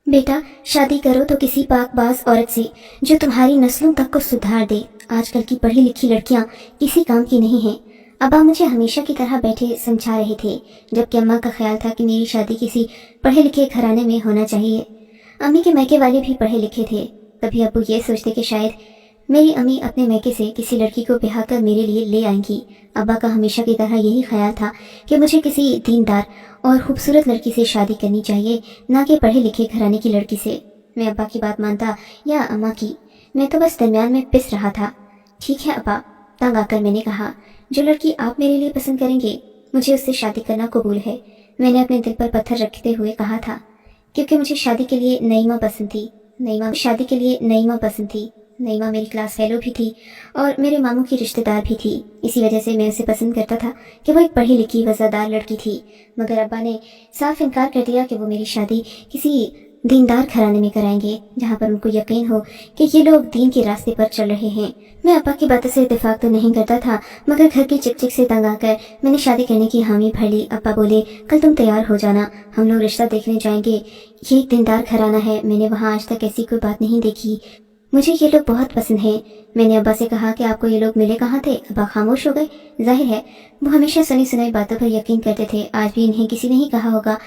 बेटा, शादी करो तो किसी पाकबाज औरत से जो तुम्हारी नस्लों तक को सुधार दे। आजकल की पढ़ी लिखी लड़कियां किसी काम की नहीं हैं। अब्बा मुझे हमेशा की तरह बैठे समझा रहे थे, जबकि अम्मा का ख्याल था कि मेरी शादी किसी पढ़े लिखे घराने में होना चाहिए। अम्मी के मैके वाले भी पढ़े लिखे थे। तभी अब्बू ये सोचते कि शायद मेरी अम्मी अपने मैके से किसी लड़की को ब्याह कर मेरे लिए ले आएंगी। अब्बा का हमेशा की तरह यही ख्याल था कि मुझे किसी दीनदार और खूबसूरत लड़की से शादी करनी चाहिए, ना कि पढ़े लिखे घराने की लड़की से। मैं अब्बा की बात मानता या अम्मा की, मैं तो बस दरमियान में पिस रहा था। ठीक है अब्बा, तंग आकर मैंने कहा, जो लड़की आप मेरे लिए पसंद करेंगे मुझे उससे शादी करना कबूल है। मैंने अपने दिल पर पत्थर रखते हुए कहा था, क्योंकि मुझे शादी के लिए नईमा पसंद थी। नईमा मेरी क्लास फेलो भी थी और मेरे मामू की रिश्तेदार भी थी। इसी वजह से मैं उसे पसंद करता था कि वो एक पढ़ी लिखी वफादार लड़की थी। मगर अब्बा ने साफ इनकार कर दिया कि वो मेरी शादी किसी दीनदार घराने में कराएंगे, जहाँ पर उनको यकीन हो कि ये लोग दीन के रास्ते पर चल रहे हैं। मैं अब्बा की बातों से इत्तेफाक तो नहीं करता था, मगर घर की चिकचिक से तंग आकर मैंने शादी करने की हामी भर ली। अब्बा बोले, कल तुम तैयार हो जाना, हम लोग रिश्ता देखने जाएंगे। ये एक दीनदार घराना है, मैंने वहाँ आज तक ऐसी कोई बात नहीं देखी। मुझे ये लोग बहुत पसंद हैं। मैंने अब्बा से कहा कि आपको ये लोग मिले कहाँ थे। अब्बा खामोश हो गए। जाहिर है वो हमेशा सुनी सुनाई बातों पर यकीन करते थे, आज भी इन्हें किसी ने ही कहा होगा।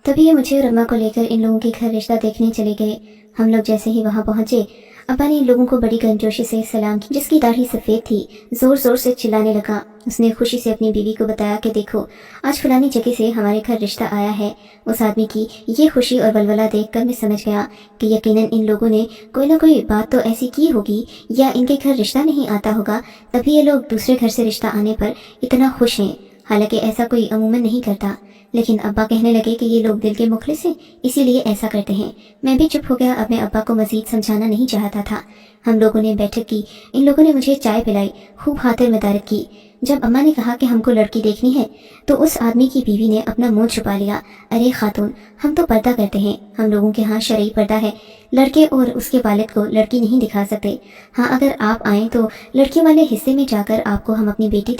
तभी ये मुझे और अम्मा को लेकर इन लोगों के घर रिश्ता देखने चले गए। हम लोग जैसे ही वहाँ पहुंचे, अब्बा ने इन लोगों को बड़ी गर्मजोशी से सलाम की। जिसकी दाढ़ी सफ़ेद थी जोर जोर से चिल्लाने लगा। उसने खुशी से अपनी बीवी को बताया कि देखो, आज फलानी जगह से हमारे घर रिश्ता आया है। उस आदमी की ये खुशी और वलवला देखकर मैं समझ गया कि यकीनन इन लोगों ने कोई ना कोई बात तो ऐसी की होगी, या इनके घर रिश्ता नहीं आता होगा, तभी ये लोग दूसरे घर से रिश्ता आने पर इतना खुश हैं। हालांकि ऐसा कोई अमूमन नहीं करता, लेकिन अब्बा कहने लगे कि ये लोग दिल के मुखलिस हैं, इसीलिए ऐसा करते हैं। मैं भी चुप हो गया। अब मैं अब्बा को मजीद समझाना नहीं चाहता था। हम लोगों ने बैठक की। इन लोगों ने मुझे चाय पिलाई, खूब खातिर मदारत की। जब अम्मा ने कहा कि हमको लड़की देखनी है, तो उस आदमी की बीवी ने अपना मुंह छुपा लिया। अरे खातून, हम तो पर्दा करते हैं, हम लोगों के यहाँ शरई पर्दा है। लड़के और उसके वालिद को लड़की नहीं दिखा सकते। हाँ, अगर आप आएँ तो लड़की वाले हिस्से में जाकर आपको हम अपनी बेटी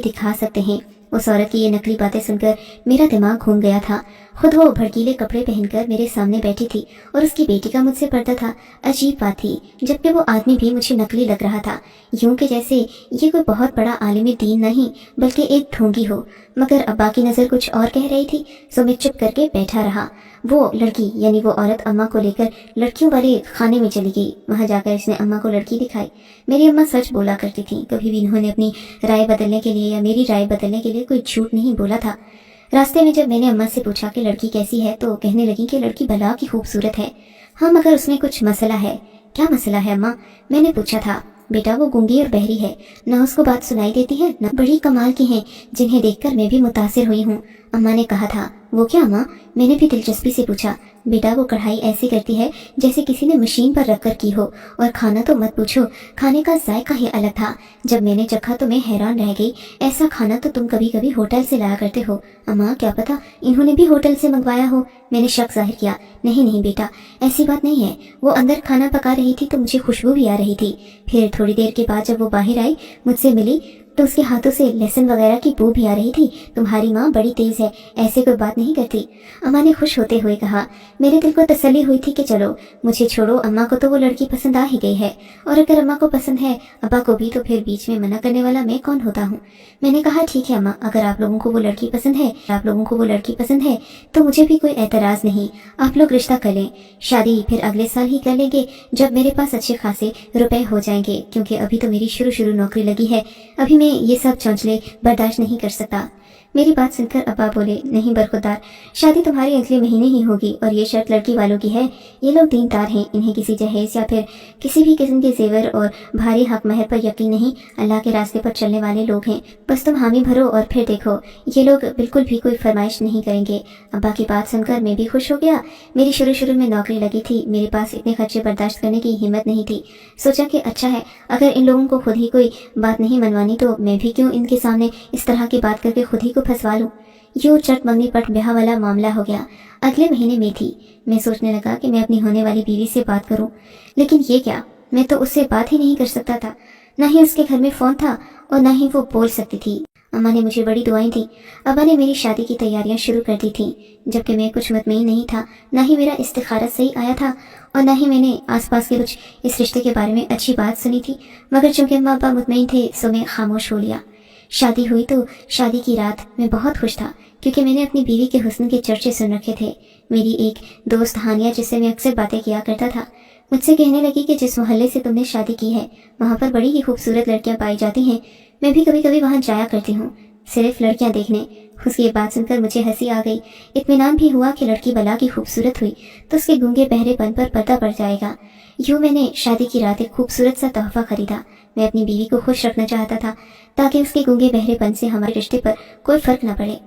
दिखा सकते हैं। उस औरत की ये नकली बातें सुनकर मेरा दिमाग घूम गया था। खुद वो भड़कीले कपड़े पहनकर मेरे सामने बैठी थी और उसकी बेटी का मुझसे पर्दा था। अजीब बात थी, जबकि वो आदमी भी मुझे नकली लग रहा था, यूं कि जैसे ये कोई बहुत बड़ा आलिम दीन नहीं बल्कि एक ढोंगी हो। मगर अब्बा की नज़र कुछ और कह रही थी, सो मैं चुप करके बैठा रहा। वो लड़की यानी वो औरत अम्मा को लेकर लड़कियों वाले खाने में चली गई। वहाँ जाकर इसने अम्मा को लड़की दिखाई। मेरी अम्मा सच बोला करती थी, कभी भी इन्होंने अपनी राय बदलने के लिए या मेरी राय बदलने के लिए कोई झूठ नहीं बोला था। रास्ते में जब मैंने अम्मा से पूछा कि लड़की कैसी है, तो कहने लगी कि लड़की भला की खूबसूरत है। हाँ, मगर उसमें कुछ मसला है। क्या मसला है अम्मा? मैंने पूछा था। बेटा, वो गूंगी और बहरी है, ना उसको बात सुनाई देती है, ना बड़ी कमाल की हैं, जिन्हें देखकर मैं भी मुतासिर हुई हूँ। अम्मा ने कहा था। वो क्या अम्मा? मैंने भी दिलचस्पी से पूछा। बेटा, वो कढ़ाई ऐसी करती है जैसे किसी ने मशीन पर रख कर की हो, और खाना तो मत पूछो, खाने का जायका ही अलग था। जब मैंने चखा तो मैं हैरान रह गई। ऐसा खाना तो तुम कभी कभी होटल से लाया करते हो। अम्मा, क्या पता इन्होंने भी होटल से मंगवाया हो। मैंने शक जाहिर किया। नहीं नहीं बेटा, ऐसी बात नहीं है। वो अंदर खाना पका रही थी तो मुझे खुशबू भी आ रही थी। फिर थोड़ी देर के बाद जब वो बाहर आई, मुझसे मिली, तो उसके हाथों से लहसुन वगैरह की बू भी आ रही थी। तुम्हारी माँ बड़ी तेज है, ऐसे कोई बात नहीं करती। अम्मा ने खुश होते हुए कहा। मेरे दिल को तसल्ली हुई थी कि चलो मुझे छोड़ो, अम्मा को तो वो लड़की पसंद आ ही गई है, और अगर अम्मा को पसंद है अब्बा को भी, तो फिर बीच में मना करने वाला मैं कौन होता हूँ। मैंने कहा, ठीक है अम्मा, अगर आप लोगों को वो लड़की पसंद है तो मुझे भी कोई एतराज़ नहीं। आप लोग रिश्ता कर लें, शादी फिर अगले साल ही कर लेंगे, जब मेरे पास अच्छे खासे रुपए हो जाएंगे, क्योंकि अभी तो मेरी शुरू नौकरी लगी है। अभी मैं ये सब चौंचले बर्दाश्त नहीं कर सकता। मेरी बात सुनकर अब्बा बोले, नहीं बरखुरदार, शादी तुम्हारी अगले महीने ही होगी, और ये शर्त लड़की वालों की है। ये लोग दीनदार हैं, इन्हें किसी जहेज या फिर किसी भी किस्म के जेवर और भारी हक महर पर यकीन नहीं, अल्लाह के रास्ते पर चलने वाले लोग हैं। बस तुम हामी भरो और फिर देखो, ये लोग बिल्कुल भी कोई फरमाइश नहीं करेंगे। अब्बा की बात सुनकर मैं भी खुश हो गया। मेरी शुरू में नौकरी लगी थी, मेरे पास इतने खर्चे बर्दाश्त करने की हिम्मत नहीं थी। सोचा कि अच्छा है, अगर इन लोगों को खुद ही कोई बात नहीं मनवानी तो मैं भी क्यों इनके सामने इस तरह की बात करके खुद ही को फंसवा लूं। यूं चट मंगनी पट ब्याह वाला मामला हो गया। अगले महीने में थी। मैं सोचने लगा कि मैं अपनी होने वाली बीवी से बात करूं, लेकिन ये क्या, मैं तो उससे बात ही नहीं कर सकता था। ना ही उसके घर में फोन था और ना ही वो बोल सकती थी। अम्मा ने मुझे बड़ी दुआएं दी। अब्बा ने मेरी शादी की तैयारियां शुरू कर दी थीं, जबकि मैं कुछ मुतमईन नहीं था। ना ही मेरा इस्तिखारा सही आया था और ना ही मैंने आसपास के कुछ इस रिश्ते के बारे में अच्छी बात सुनी थी। मगर चूंकि अम्मा अब्बा मुतमईन थे, सो मैं खामोश हो लिया। शादी हुई तो शादी की रात मैं बहुत खुश था, क्योंकि मैंने अपनी बीवी के हुस्न के चर्चे सुन रखे थे। मेरी एक दोस्त हानिया, जिससे मैं अक्सर बातें किया करता था, मुझसे कहने लगी कि जिस मोहल्ले से तुमने शादी की है, वहाँ पर बड़ी ही खूबसूरत लड़कियाँ पाई जाती हैं। मैं भी कभी कभी वहाँ जाया करती हूँ, सिर्फ लड़कियाँ देखने। उसकी ये बात सुनकर मुझे हंसी आ गई। इत्मीनान भी हुआ कि लड़की भला की खूबसूरत हुई तो उसके गूंगे बहरेपन पर पर्दा पड़ जाएगा। यूँ मैंने शादी की रात एक खूबसूरत सा तोहफा खरीदा। मैं अपनी बीवी को खुश रखना चाहता था, ताकि उसके गूंगे बहरेपन से हमारे रिश्ते पर कोई फर्क न पड़े।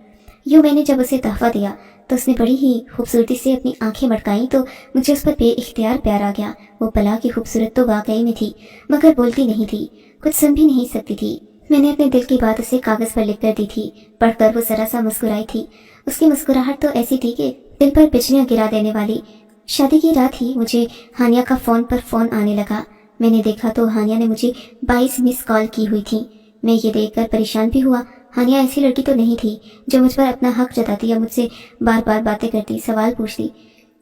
यूँ मैंने जब उसे तोहफा दिया तो उसने बड़ी ही खूबसूरती से अपनी आंखें मटकाई, तो मुझे उस पर बेइख्तियार प्यार आ गया। वो भला की खूबसूरत तो वाकई में थी, मगर बोलती नहीं थी, कुछ सुन भी नहीं सकती थी। मैंने अपने दिल की बात उसे कागज पर लिख कर दी थी। पढ़कर वो जरा सा मुस्कुराई थी। उसकी मुस्कुराहट तो ऐसी थी कि दिल पर बिजलियां गिरा देने वाली। शादी की रात ही मुझे हानिया का फोन पर फोन आने लगा। मैंने देखा तो हानिया ने मुझे 22 मिस कॉल की हुई थी। मैं ये देखकर परेशान भी हुआ। हानिया ऐसी लड़की तो नहीं थी जो मुझ पर अपना हक जताती या मुझसे बार बार बातें करती, सवाल पूछती।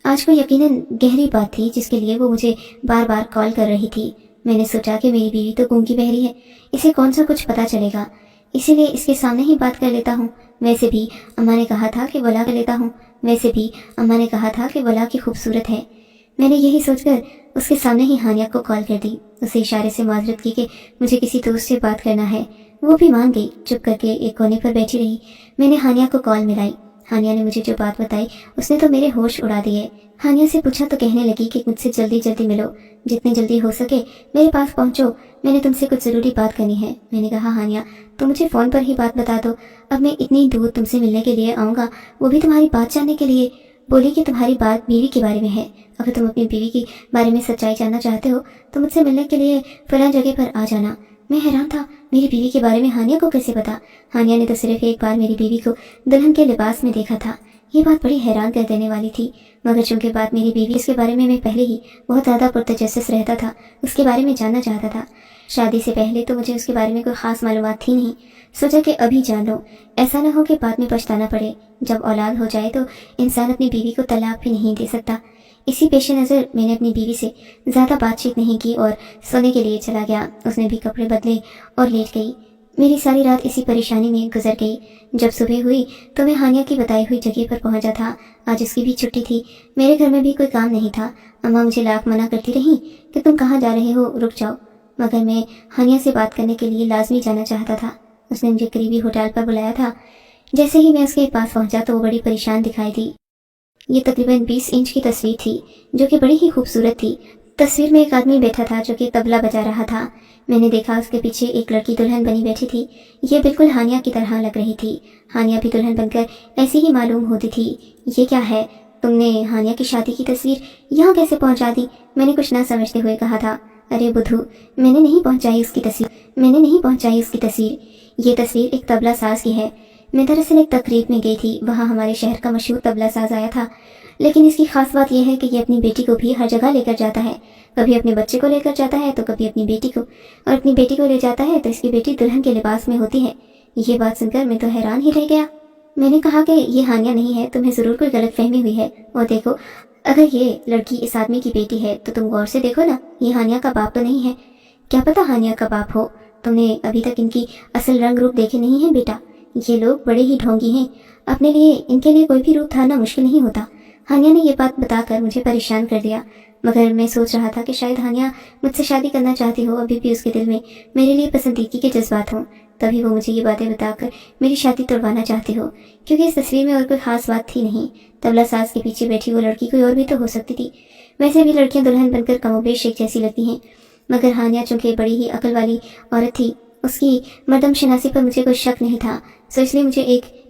आज को यकीनन गहरी बात थी जिसके लिए वो मुझे बार बार कॉल कर रही थी। मैंने सोचा कि मेरी बीवी तो गूंगी बहरी है, इसे कौन सा कुछ पता चलेगा, इसीलिए इसके सामने ही बात कर लेता हूँ। वैसे भी अम्मा ने कहा था कि वला कर लेता हूँ वैसे भी अम्मा ने कहा था कि वला की खूबसूरत है। मैंने यही सोचकर उसके सामने ही हानिया को कॉल कर दी। उसे इशारे से माजरत की कि मुझे किसी दोस्त से बात करना है। वो भी मान गई, चुप करके एक कोने पर बैठी रही। मैंने हानिया को कॉल मिलाई। हानिया ने मुझे जो बात बताई उसने तो मेरे होश उड़ा दिए। हानिया से पूछा तो कहने लगी कि मुझसे जल्दी जल्दी मिलो, जितनी जल्दी हो सके मेरे पास पहुंचो, मैंने तुमसे कुछ ज़रूरी बात करनी है। मैंने कहा हानिया, तुम मुझे फ़ोन पर ही बात बता दो, अब मैं इतनी दूर तुमसे मिलने के लिए आऊँगा, वो भी तुम्हारी बात जानने के लिए। बोली कि तुम्हारी बात बीवी के बारे में है। अगर तुम अपनी बीवी के बारे में सच्चाई जानना चाहते हो तो मुझसे मिलने के लिए फलां जगह पर आ जाना। मैं हैरान था, मेरी बीवी के बारे में हानिया को कैसे पता? हानिया ने तो सिर्फ एक बार मेरी बीवी को दुल्हन के लिबास में देखा था। ये बात बड़ी हैरान कर देने वाली थी, मगर चूंकि बात मेरी बीवी इसके बारे में मैं पहले ही बहुत ज़्यादा पुरतजस्सुस रहता था, उसके बारे में जानना चाहता था। शादी से पहले तो मुझे उसके बारे में कोई ख़ास मालूमात थी नहीं। सोचा कि अभी जान लो, ऐसा ना हो कि बाद में पछताना पड़े। जब औलाद हो जाए तो इंसान अपनी बीवी को तलाक भी नहीं दे सकता। इसी पेश नज़र मैंने अपनी बीवी से ज़्यादा बातचीत नहीं की और सोने के लिए चला गया। उसने भी कपड़े बदले और लेट गई। मेरी सारी रात इसी परेशानी में गुजर गई। जब सुबह हुई तो मैं हानिया की बताई हुई जगह पर पहुंचा था। आज उसकी भी छुट्टी थी, मेरे घर में भी कोई काम नहीं था। अम्मा मुझे लाख मना करती रही कि तुम कहाँ जा रहे हो, रुक जाओ, मगर मैं हानिया से बात करने के लिए लाजमी जाना चाहता था। उसने मुझे करीबी होटल पर बुलाया था। जैसे ही मैं उसके पास पहुंचा तो वो बड़ी परेशान दिखाई दी। ये तकरीबन 20 इंच की तस्वीर थी, जो कि बड़ी ही खूबसूरत थी। तस्वीर में एक आदमी बैठा था जो कि तबला बजा रहा था। मैंने देखा उसके पीछे एक लड़की दुल्हन बनी बैठी थी। ये बिल्कुल हानिया की तरह लग रही थी। हानिया भी दुल्हन बनकर ऐसी ही मालूम होती थी। ये क्या है? तुमने हानिया की शादी की तस्वीर यहाँ कैसे पहुँचा दी? मैंने कुछ ना समझते हुए कहा था। अरे बुद्धू, मैंने नहीं पहुँचाई उसकी तस्वीर। ये तस्वीर एक तबला साज की है। मैं दरअसल एक तकरीब में गई थी, वहाँ हमारे शहर का मशहूर तबला साज आया था। लेकिन इसकी खास बात यह है कि ये अपनी बेटी को भी हर जगह लेकर जाता है। कभी अपने बच्चे को लेकर जाता है तो कभी अपनी बेटी को, और अपनी बेटी को ले जाता है तो इसकी बेटी दुल्हन के लिबास में होती है। ये बात सुनकर मैं तो हैरान ही रह गया। मैंने कहा कि ये हानिया नहीं है, तुम्हें ज़रूर कोई गलतफहमी हुई है। और देखो, अगर ये लड़की इस आदमी की बेटी है तो तुम गौर से देखो ना, ये हानिया का बाप तो नहीं है। क्या पता हानिया का बाप हो। तुमने अभी तक इनकी असल रंग रूप देखे नहीं है बेटा। ये लोग बड़े ही ढोंगी हैं, अपने लिए इनके लिए कोई भी रूप धारना मुश्किल नहीं होता। हानिया ने ये बात बताकर मुझे परेशान कर दिया, मगर मैं सोच रहा था कि शायद हानिया मुझसे शादी करना चाहती हो, अभी भी उसके दिल में मेरे लिए पसंदीदगी के जज्बात हों, तभी वो मुझे ये बातें बताकर मेरी शादी तोड़वाना चाहती हो। क्योंकि इस तस्वीर में और कोई खास बात थी नहीं। तबला साज के पीछे बैठी वो लड़की कोई और भी तो हो सकती थी। वैसे भी लड़कियां दुल्हन बनकर कमोबेश एक जैसी लगती हैं, मगर हानिया चूंकि बड़ी ही अकल वाली औरत थी, उसकी मर्दम शनासी पर मुझे कोई शक नहीं था। सो इसलिए मुझे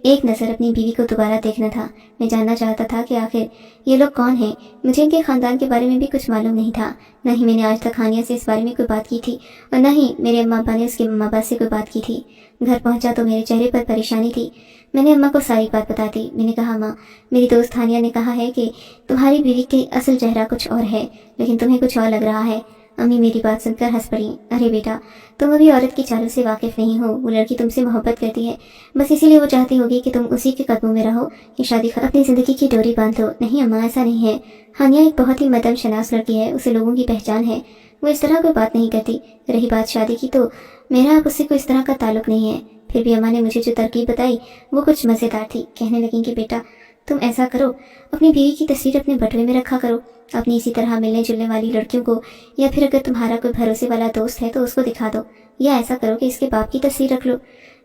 एक नज़र अपनी बीवी को दोबारा देखना था। मैं जानना चाहता था कि आखिर ये लोग कौन हैं। मुझे इनके ख़ानदान के बारे में भी कुछ मालूम नहीं था। न ही मैंने आज तक हानिया से इस बारे में कोई बात की थी, और न ही मेरे अम्मा अब्बा ने उसके अम्मा अब्बा से कोई बात की थी। घर पहुंचा तो मेरे चेहरे पर परेशानी थी। मैंने अम्मा को सारी बात बता दी। मैंने कहा, माँ, मेरी दोस्त हानिया ने कहा है कि तुम्हारी बीवी की असल चेहरा कुछ और है, लेकिन तुम्हें कुछ और लग रहा है। अम्मी मेरी बात सुनकर हंस पड़ी। अरे बेटा, तुम अभी औरत की चालों से वाकिफ नहीं हो। वो लड़की तुमसे मोहब्बत करती है, बस इसीलिए वो चाहती होगी कि तुम उसी के कदमों में रहो, ये शादी अपनी जिंदगी की डोरी बांध लो। नहीं अम्मा, ऐसा नहीं है। हानिया एक बहुत ही मदम शनास लड़की है, उसे लोगों की पहचान है, वो इस तरह कोई बात नहीं करती। रही बात शादी की, तो मेरा अब उससे कोई इस तरह का ताल्लुक नहीं है। फिर भी अम्मा ने मुझे जो तरकीब बताई वो कुछ मज़ेदार थी। कहने लगी कि बेटा, तुम ऐसा करो, अपनी बीवी की तस्वीर अपने बटुए में रखा करो, अपनी इसी तरह मिलने जुलने वाली लड़कियों को, या फिर अगर तुम्हारा कोई भरोसे वाला दोस्त है तो उसको दिखा दो, या ऐसा करो कि इसके बाप की तस्वीर रख लो।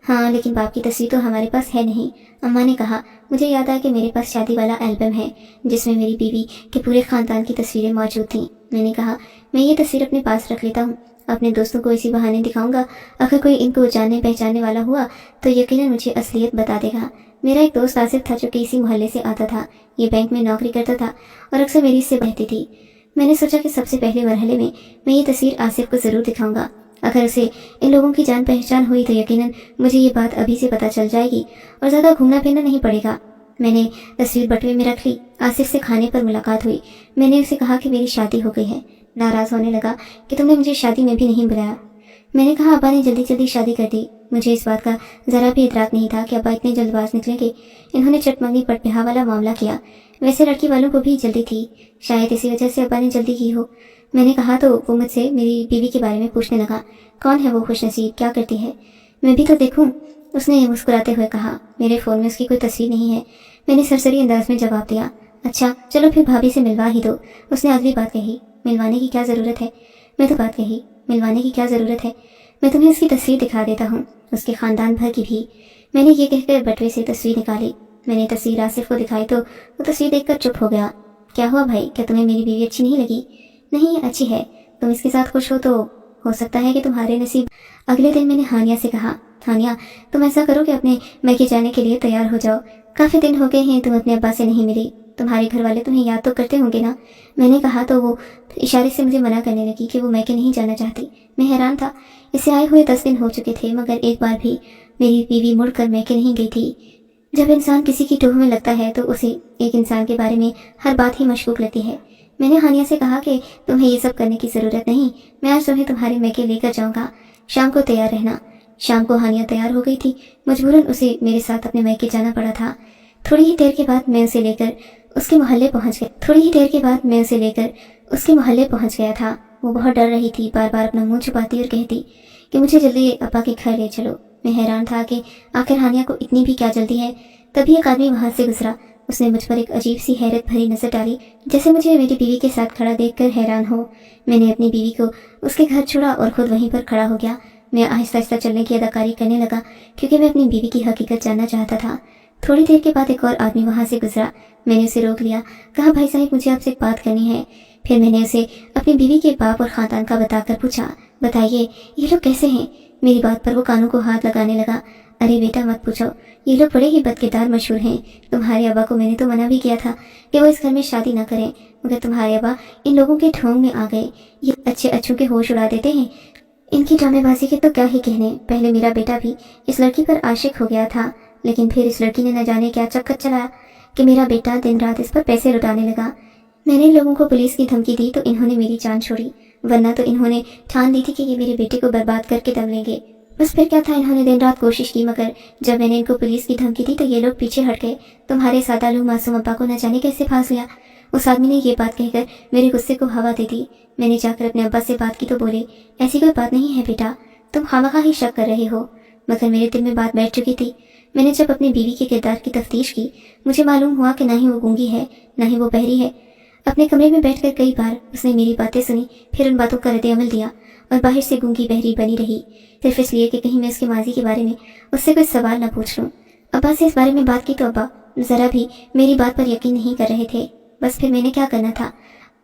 हाँ, लेकिन बाप की तस्वीर तो हमारे पास है नहीं, अम्मा ने कहा। मुझे याद आया कि मेरे पास शादी वाला एल्बम है जिसमें मेरी बीवी के पूरे ख़ानदान की तस्वीरें मौजूद थीं। मैंने कहा, मैं ये तस्वीर अपने पास रख लेता हूँ, अपने दोस्तों को इसी बहाने दिखाऊंगा। अगर कोई इनको जानने पहचानने वाला हुआ तो यकीनन मुझे असलियत बता देगा। मेरा एक दोस्त आसिफ था जो कि इसी मोहल्ले से आता था, ये बैंक में नौकरी करता था और अक्सर मेरी इससे बहती थी। मैंने सोचा कि सबसे पहले मरहले में मैं ये तस्वीर आसिफ को ज़रूर दिखाऊंगा। अगर उसे इन लोगों की जान पहचान हुई तो यकीनन मुझे ये बात अभी से पता चल जाएगी और ज़्यादा घूमना फिरना नहीं पड़ेगा। मैंने तस्वीर बटुए में रख ली। आसिफ से खाने पर मुलाकात हुई। मैंने उसे कहा कि मेरी शादी हो गई है। नाराज़ होने लगा कि तुमने मुझे शादी में भी नहीं बुलाया। मैंने कहा, अब्बा ने जल्दी जल्दी शादी कर दी। मुझे इस बात का ज़रा भी इतराक नहीं था कि अब्बा इतने जल्दबाज निकलेंगे। इन्होंने चटमंगनी पटबिहा वाला मामला किया। वैसे लड़की वालों को भी जल्दी थी, शायद इसी वजह से अब्बा ने जल्दी की हो। मैंने कहा तो वो मुझसे मेरी बीवी के बारे में पूछने लगा। कौन है वो खुशनसीब, क्या करती है, मैं भी तो देखूं, उसने मुस्कुराते हुए कहा। मेरे फ़ोन में उसकी कोई तस्वीर नहीं है। मैंने सरसरी अंदाज में जवाब दिया। अच्छा चलो फिर भाभी से मिलवा ही दो। उसने अगली बात कही, मिलवाने की क्या ज़रूरत है। मैं तो बात कही, मिलवाने की क्या ज़रूरत है, मैं तुम्हें उसकी तस्वीर दिखा देता हूँ, उसके ख़ानदान भर की भी। मैंने ये कहकर बटुए से तस्वीर निकाली। मैंने तस्वीर आसिफ को दिखाई तो वो तस्वीर देखकर चुप हो गया। क्या हुआ भाई, क्या तुम्हें मेरी बीवी अच्छी नहीं लगी? नहीं, अच्छी है, तुम इसके साथ खुश हो तो हो सकता है कि तुम्हारे नसीब। अगले दिन मैंने हानिया से कहा, हानिया तुम ऐसा करो कि अपने मैके जाने के लिए तैयार हो जाओ। काफ़ी दिन हो गए हैं तुम अपने अब्बा से नहीं मिली, तुम्हारे घर वाले तुम्हें याद तो करते होंगे ना। मैंने कहा तो वो इशारे से मुझे मना करने लगी कि वो मैके नहीं जाना चाहती। मैं हैरान था, इसे आए हुए 10 दिन हो चुके थे मगर एक बार भी मेरी बीवी मुड़कर मैके नहीं गई थी। जब इंसान किसी की टोह में लगता है तो उसे एक इंसान के बारे में हर बात ही मशकूक लगती है। मैंने हानिया से कहा कि तुम्हें ये सब करने की ज़रूरत नहीं, मैं आज तुम्हें तुम्हारे मैके लेकर जाऊँगा, शाम को तैयार रहना। शाम को हानिया तैयार हो गई थी। मजबूरन उसे मेरे साथ अपने मैके जाना पड़ा था। थोड़ी ही देर के बाद मैं उसे लेकर उसके मोहल्ले पहुंच गया था। वो बहुत डर रही थी, बार बार अपना मुंह छुपाती और कहती कि मुझे जल्दी अब्बा के घर ले चलो। मैं हैरान था कि आखिर हानिया को इतनी भी क्या जल्दी है। तभी एक आदमी वहां से गुजरा। उसने मुझ पर एक अजीब सी हैरत भरी नजर डाली, जैसे मुझे मेरी बीवी के साथ खड़ा देखकर हैरान हो। मैंने अपनी बीवी को उसके घर छोड़ा और खुद वहीं पर खड़ा हो गया। मैं आहिस्ता आहिस्ता चलने की अदाकारी करने लगा क्योंकि मैं अपनी बीवी की हकीकत जानना चाहता था। थोड़ी देर के बाद एक और आदमी वहां से गुजरा। मैंने उसे रोक लिया, कहा, भाई साहब मुझे आपसे एक बात करनी है। फिर मैंने उसे अपनी बीवी के बाप और ख़ानदान का बताकर पूछा, बताइए ये लोग कैसे हैं। मेरी बात पर वो कानों को हाथ लगाने लगा। अरे बेटा मत पूछो, ये लोग बड़े ही बदकिरदार मशहूर हैं। तुम्हारे अब्बा को मैंने तो मना भी किया था कि वो इस घर में शादी ना करें, मगर तुम्हारे अब्बा इन लोगों के ढोंग में आ गए। ये अच्छे अच्छों के होश उड़ा देते हैं। इनकी ड्रामेबाजी के तो क्या ही कहने। पहले मेरा बेटा भी इस लड़की पर आशिक हो गया था, लेकिन फिर इस लड़की ने न जाने क्या चक्कर चलाया कि मेरा बेटा दिन रात इस पर पैसे लुटाने लगा। मैंने इन लोगों को पुलिस की धमकी दी तो इन्होंने मेरी जान छोड़ी, वरना तो इन्होंने ठान ली थी कि ये मेरे बेटे को बर्बाद करके दम लेंगे। बस फिर क्या था, इन्होंने दिन रात कोशिश की, मगर जब मैंने इनको पुलिस की धमकी दी तो ये लोग पीछे हट गए। तुम्हारे सादालू मासूम अब्बा को न जाने कैसे फांस लिया। उस आदमी ने ये बात कहकर मेरे गुस्से को हवा दे दी। मैंने जाकर अपने अब्बा से बात की तो बोले, ऐसी कोई बात नहीं है बेटा, तुम खामखा ही शक कर रहे हो। मगर मेरे दिल में बात बैठ चुकी थी। मैंने जब अपनी बीवी के किरदार की तफ्तीश की, मुझे मालूम हुआ कि ना ही वो गूंगी है, ना ही वो बहरी है। अपने कमरे में बैठकर कई बार उसने मेरी बातें सुनी, फिर उन बातों का रद्द-ए-अमल दिया और बाहर से गूंगी बहरी बनी रही, सिर्फ इसलिए कि कहीं मैं उसके माजी के बारे में उससे कोई सवाल न पूछ लूँ। अब्बा से इस बारे में बात की तो अब्बा ज़रा भी मेरी बात पर यकीन नहीं कर रहे थे। बस फिर मैंने क्या करना था,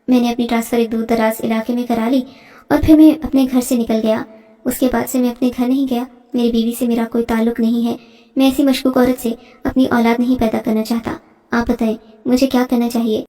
मैंने अपनी ट्रांसफ़र एक दूर दराज इलाके में करा ली और फिर मैं अपने घर से निकल गया। उसके बाद से मैं अपने घर नहीं गया। मेरी बीवी से मेरा कोई ताल्लुक नहीं है। मैं ऐसी मशकूक औरत से अपनी औलाद नहीं पैदा करना चाहता। आप बताएं मुझे क्या करना चाहिए।